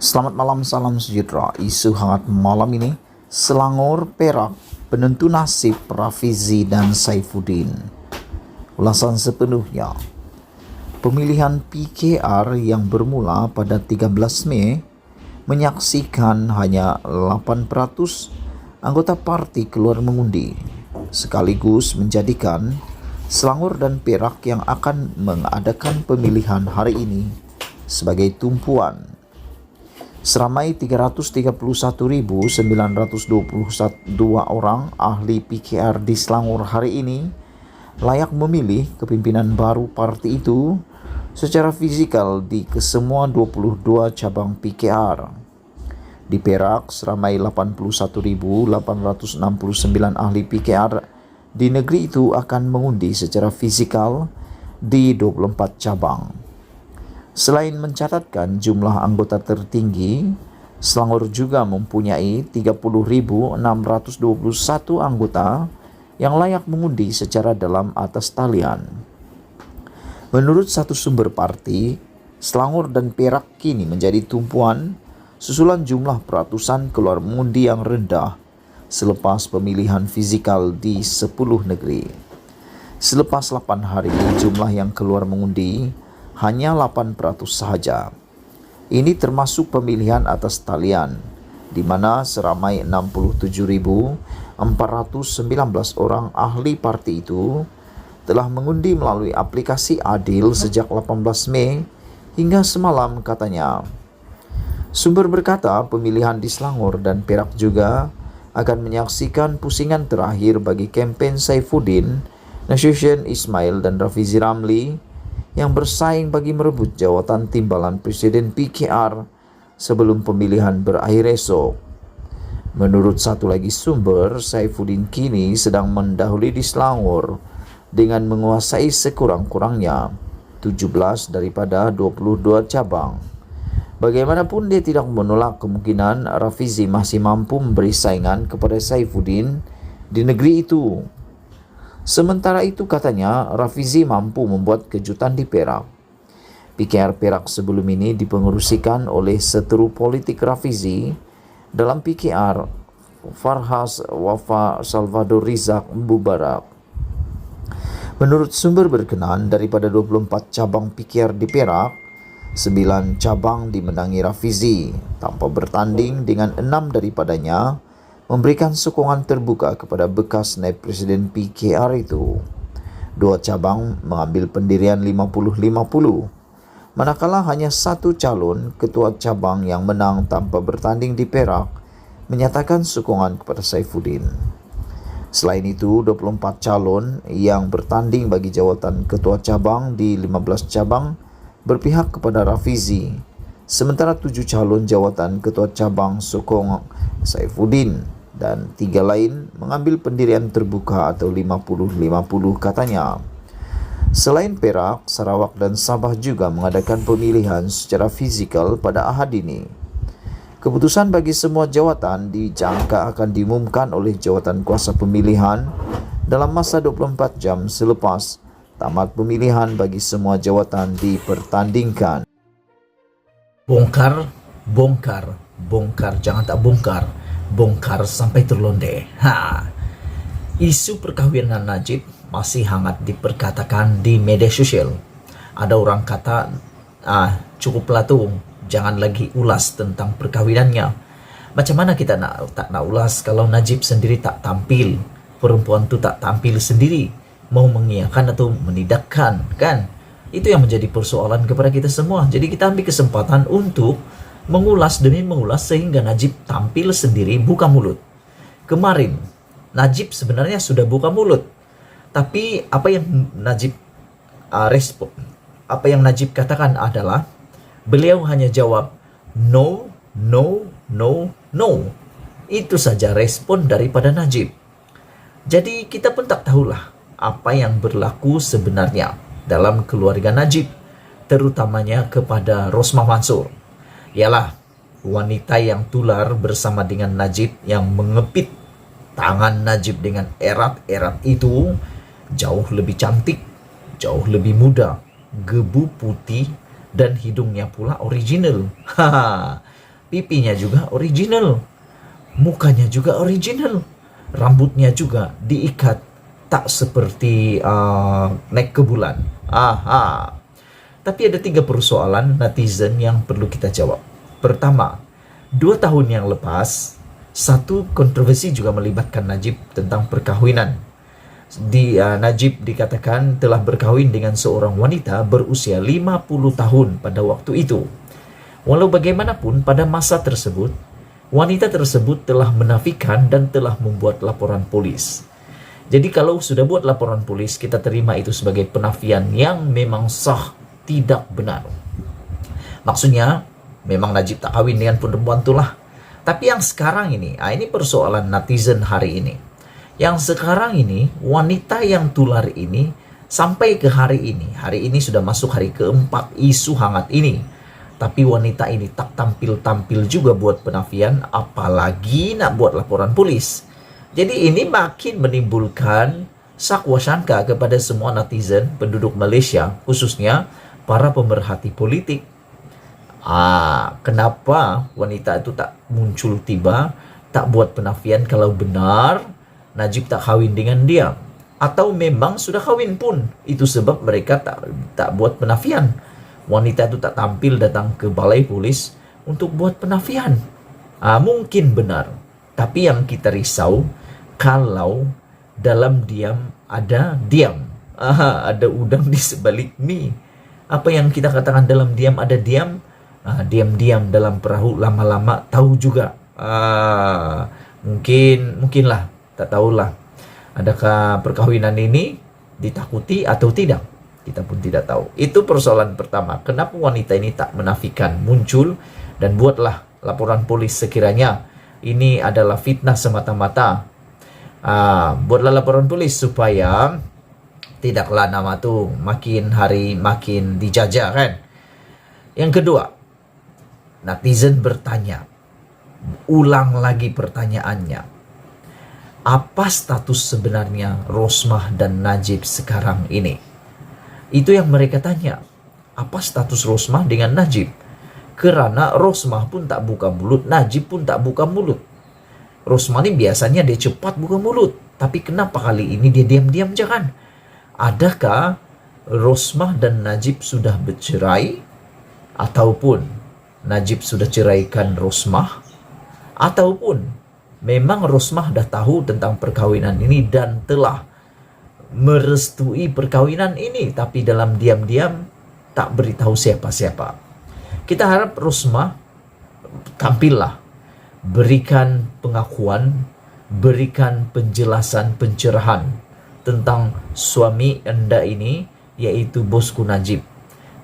Selamat malam, salam sejahtera. Isu hangat malam ini, Selangor Perak, penentu nasib Rafizi dan Saifuddin. Ulasan sepenuhnya. Pemilihan PKR yang bermula pada 13 Mei menyaksikan hanya 8% anggota parti keluar mengundi, sekaligus menjadikan Selangor dan Perak yang akan mengadakan pemilihan hari ini sebagai tumpuan. Seramai 331.922 orang ahli PKR di Selangor hari ini layak memilih kepimpinan baru parti itu secara fisikal di kesemua 22 cabang PKR. Di Perak, seramai 81.869 ahli PKR di negeri itu akan mengundi secara fisikal di 24 cabang. Selain mencatatkan jumlah anggota tertinggi, Selangor juga mempunyai 30.621 anggota yang layak mengundi secara dalam atas talian. Menurut satu sumber parti, Selangor dan Perak kini menjadi tumpuan susulan jumlah peratusan keluar mengundi yang rendah selepas pemilihan fizikal di 10 negeri. Selepas 8 hari, jumlah yang keluar mengundi hanya 8% sahaja. Ini termasuk pemilihan atas talian, di mana seramai 67.419 orang ahli parti itu telah mengundi melalui aplikasi Adil sejak 18 Mei hingga semalam katanya. Sumber berkata pemilihan di Selangor dan Perak juga akan menyaksikan pusingan terakhir bagi kempen Saifuddin, Nasution Ismail dan Rafizi Ramli yang bersaing bagi merebut jawatan timbalan Presiden PKR sebelum pemilihan berakhir esok. Menurut satu lagi sumber, Saifuddin kini sedang mendahului di Selangor dengan menguasai sekurang-kurangnya 17 daripada 22 cabang. Bagaimanapun dia tidak menolak kemungkinan Rafizi masih mampu memberi saingan kepada Saifuddin di negeri itu. Sementara itu katanya Rafizi mampu membuat kejutan di Perak. PKR Perak sebelum ini dipengerusikan oleh seteru politik Rafizi dalam PKR Farhas Wafa Salvador Rizak Mubarak. Menurut sumber berkenan, daripada 24 cabang PKR di Perak, 9 cabang dimenangi Rafizi tanpa bertanding, dengan 6 daripadanya memberikan sokongan terbuka kepada bekas naib presiden PKR itu. 2 cabang mengambil pendirian 50-50, manakala hanya 1 calon ketua cabang yang menang tanpa bertanding di Perak menyatakan sokongan kepada Saifuddin. Selain itu, 24 calon yang bertanding bagi jawatan ketua cabang di 15 cabang berpihak kepada Rafizi, sementara 7 calon jawatan ketua cabang sokong Saifuddin dan 3 lain mengambil pendirian terbuka atau 50-50 katanya. Selain Perak, Sarawak dan Sabah juga mengadakan pemilihan secara fizikal pada Ahad ini. Keputusan bagi semua jawatan dijangka akan diumumkan oleh jawatan kuasa pemilihan dalam masa 24 jam selepas tamat pemilihan bagi semua jawatan dipertandingkan. Bongkar, bongkar, bongkar, jangan tak bongkar. Bongkar sampai terlonde. Isu perkawinan Najib masih hangat diperkatakan di media sosial. Ada orang kata, cukuplah tuh, jangan lagi ulas tentang perkawinannya. Macam mana kita tak nak ulas kalau Najib sendiri tak tampil, perempuan tu tak tampil sendiri, mau mengiyakan atau menidakkan, kan? Itu yang menjadi persoalan kepada kita semua. Jadi kita ambil kesempatan untuk mengulas demi mengulas sehingga Najib tampil sendiri buka mulut. Kemarin Najib sebenarnya sudah buka mulut, tapi apa yang Najib respon, apa yang Najib katakan adalah beliau hanya jawab no, no, no, no. Itu saja respon daripada Najib. Jadi kita pun tak tahulah apa yang berlaku sebenarnya dalam keluarga Najib, terutamanya kepada Rosmah Mansur. Ialah wanita yang tular bersama dengan Najib, yang mengepit tangan Najib dengan erat-erat itu jauh lebih cantik, jauh lebih muda, gebu putih, dan hidungnya pula original. pipinya juga original, mukanya juga original, rambutnya juga diikat tak seperti naik ke bulan. Tapi ada 3 persoalan netizen yang perlu kita jawab. Pertama, 2 tahun yang lepas, satu kontroversi juga melibatkan Najib tentang perkawinan. Najib dikatakan telah berkahwin dengan seorang wanita berusia 50 tahun pada waktu itu. Walau bagaimanapun, pada masa tersebut, wanita tersebut telah menafikan dan telah membuat laporan polis. Jadi kalau sudah buat laporan polis, kita terima itu sebagai penafian yang memang sah, tidak benar. Maksudnya, memang Najib tak kawin dengan perempuan itulah. Tapi yang sekarang ini persoalan netizen hari ini. Yang sekarang ini, wanita yang tular ini, sampai ke hari ini sudah masuk hari keempat isu hangat ini. Tapi wanita ini tak tampil-tampil juga buat penafian, apalagi nak buat laporan polis. Jadi ini makin menimbulkan sakwa sangka kepada semua netizen penduduk Malaysia, khususnya para pemerhati politik. Kenapa wanita itu tak muncul tiba, tak buat penafian kalau benar Najib tak kawin dengan dia? Atau memang sudah kawin pun, itu sebab mereka tak buat penafian. Wanita itu tak tampil datang ke balai polis untuk buat penafian. Mungkin benar. Tapi yang kita risau, kalau dalam diam ada diam. Ada udang di sebalik mie. Apa yang kita katakan dalam diam ada diam? Diam-diam dalam perahu lama-lama tahu juga. Mungkinlah, tak tahulah. Adakah perkawinan ini ditakuti atau tidak? Kita pun tidak tahu. Itu persoalan pertama. Kenapa wanita ini tak menafikan, muncul dan buatlah laporan polis sekiranya ini adalah fitnah semata-mata. Buatlah laporan polis supaya tidaklah nama tu makin hari makin dijajah kan. Yang kedua, netizen bertanya, ulang lagi pertanyaannya. Apa status sebenarnya Rosmah dan Najib sekarang ini? Itu yang mereka tanya. Apa status Rosmah dengan Najib? Kerana Rosmah pun tak buka mulut, Najib pun tak buka mulut. Rosmah ni biasanya dia cepat buka mulut. Tapi kenapa kali ini dia diam-diam je kan? Adakah Rosmah dan Najib sudah bercerai? Ataupun Najib sudah ceraikan Rosmah? Ataupun memang Rosmah dah tahu tentang perkawinan ini dan telah merestui perkawinan ini, tapi dalam diam-diam tak beritahu siapa-siapa. Kita harap Rosmah tampillah, berikan pengakuan, berikan penjelasan, pencerahan tentang suami anda ini, yaitu bosku Najib.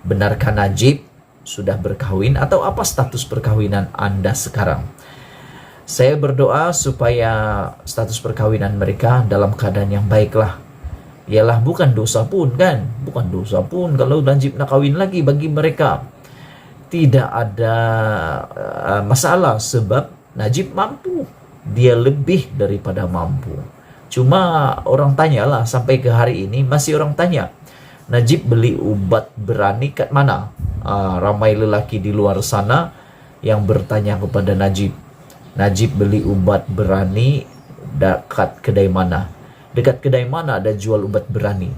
Benarkah Najib sudah berkahwin atau apa status perkawinan anda sekarang? Saya berdoa supaya status perkawinan mereka dalam keadaan yang baiklah. Ialah bukan dosa pun kan? Bukan dosa pun kalau Najib nak kahwin lagi bagi mereka. Tidak ada masalah sebab Najib mampu. Dia lebih daripada mampu. Cuma orang tanyalah sampai ke hari ini masih orang tanya. Najib beli ubat berani kat mana? Ramai lelaki di luar sana yang bertanya kepada Najib. Najib beli ubat berani dekat kedai mana? Dekat kedai mana ada jual ubat berani?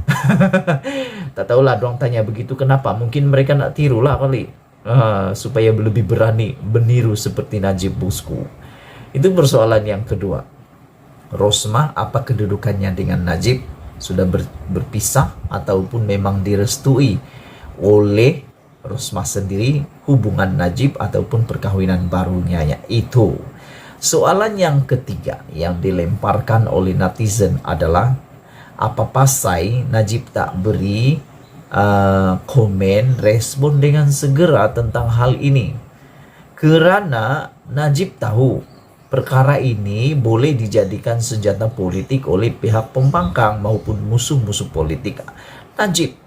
Tak tahulah orang tanya begitu kenapa? Mungkin mereka nak tirulah kali. Supaya lebih berani meniru seperti Najib bosku. Itu persoalan yang kedua. Rosmah apa kedudukannya dengan Najib? Sudah berpisah ataupun memang direstui oleh Rosmah sendiri hubungan Najib ataupun perkahwinan barunya itu. Soalan yang ketiga yang dilemparkan oleh netizen adalah apa pasal Najib tak beri komen, respon dengan segera tentang hal ini? Kerana Najib tahu perkara ini boleh dijadikan senjata politik oleh pihak pembangkang maupun musuh-musuh politik Najib.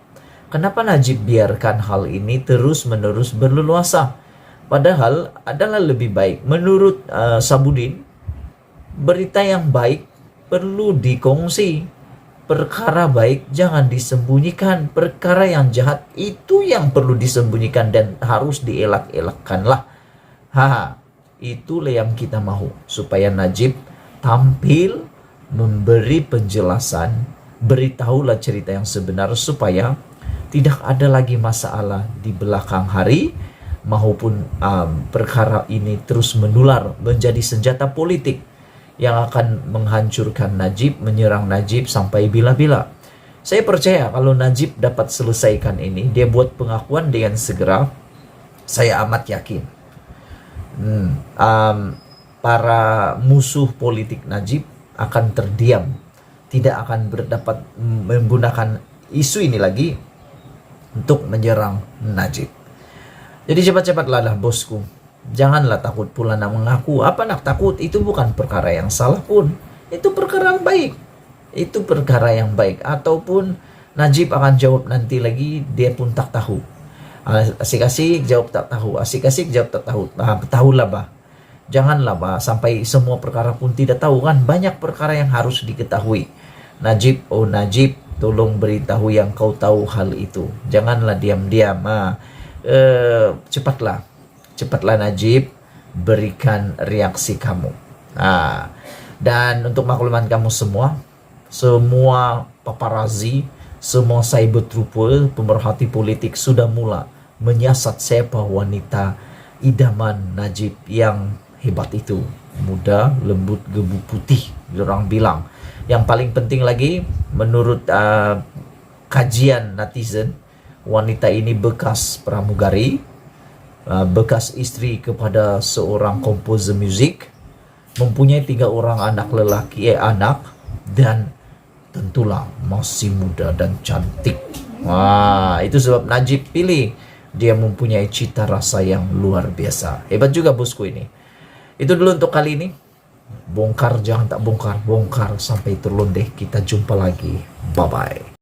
Kenapa Najib biarkan hal ini terus-menerus berleluasa? Padahal adalah lebih baik menurut Sabudin, berita yang baik perlu dikongsi. Perkara baik jangan disembunyikan. Perkara yang jahat itu yang perlu disembunyikan dan harus dielak-elakkanlah. Itulah yang kita mau, supaya Najib tampil memberi penjelasan, beritahulah cerita yang sebenar, supaya tidak ada lagi masalah di belakang hari, maupun perkara ini terus menular menjadi senjata politik yang akan menghancurkan Najib, menyerang Najib sampai bila-bila. Saya percaya kalau Najib dapat selesaikan ini, dia buat pengakuan dengan segera, saya amat yakin para musuh politik Najib akan terdiam, tidak akan dapat menggunakan isu ini lagi untuk menyerang Najib. Jadi cepat-cepatlah lah bosku, janganlah takut pula nak mengaku. Apa nak takut? Itu bukan perkara yang salah pun, itu perkara yang baik, itu perkara yang baik. Ataupun Najib akan jawab nanti lagi, dia pun tak tahu. Asik-asik jawab tak tahu, asik-asik jawab tak tahu. Tahulah bah, janganlah bah sampai semua perkara pun tidak tahu kan. Banyak perkara yang harus diketahui. Najib, oh Najib, tolong beritahu yang kau tahu hal itu. Janganlah diam-diam. Cepatlah Najib, berikan reaksi kamu. Dan untuk makluman kamu semua paparazzi, semua cyber trooper, pemerhati politik sudah mula menyiasat siapa wanita idaman Najib yang hebat itu. Muda, lembut, gebu putih, orang bilang. Yang paling penting lagi, menurut kajian netizen, wanita ini bekas pramugari, bekas istri kepada seorang komposer musik, mempunyai 3 orang anak lelaki, dan tentulah masih muda dan cantik. Itu sebab Najib pilih. Dia mempunyai cita rasa yang luar biasa. Hebat juga bosku ini. Itu dulu untuk kali ini. Bongkar jangan tak bongkar, bongkar sampai terlondeh. Kita jumpa lagi. Bye-bye.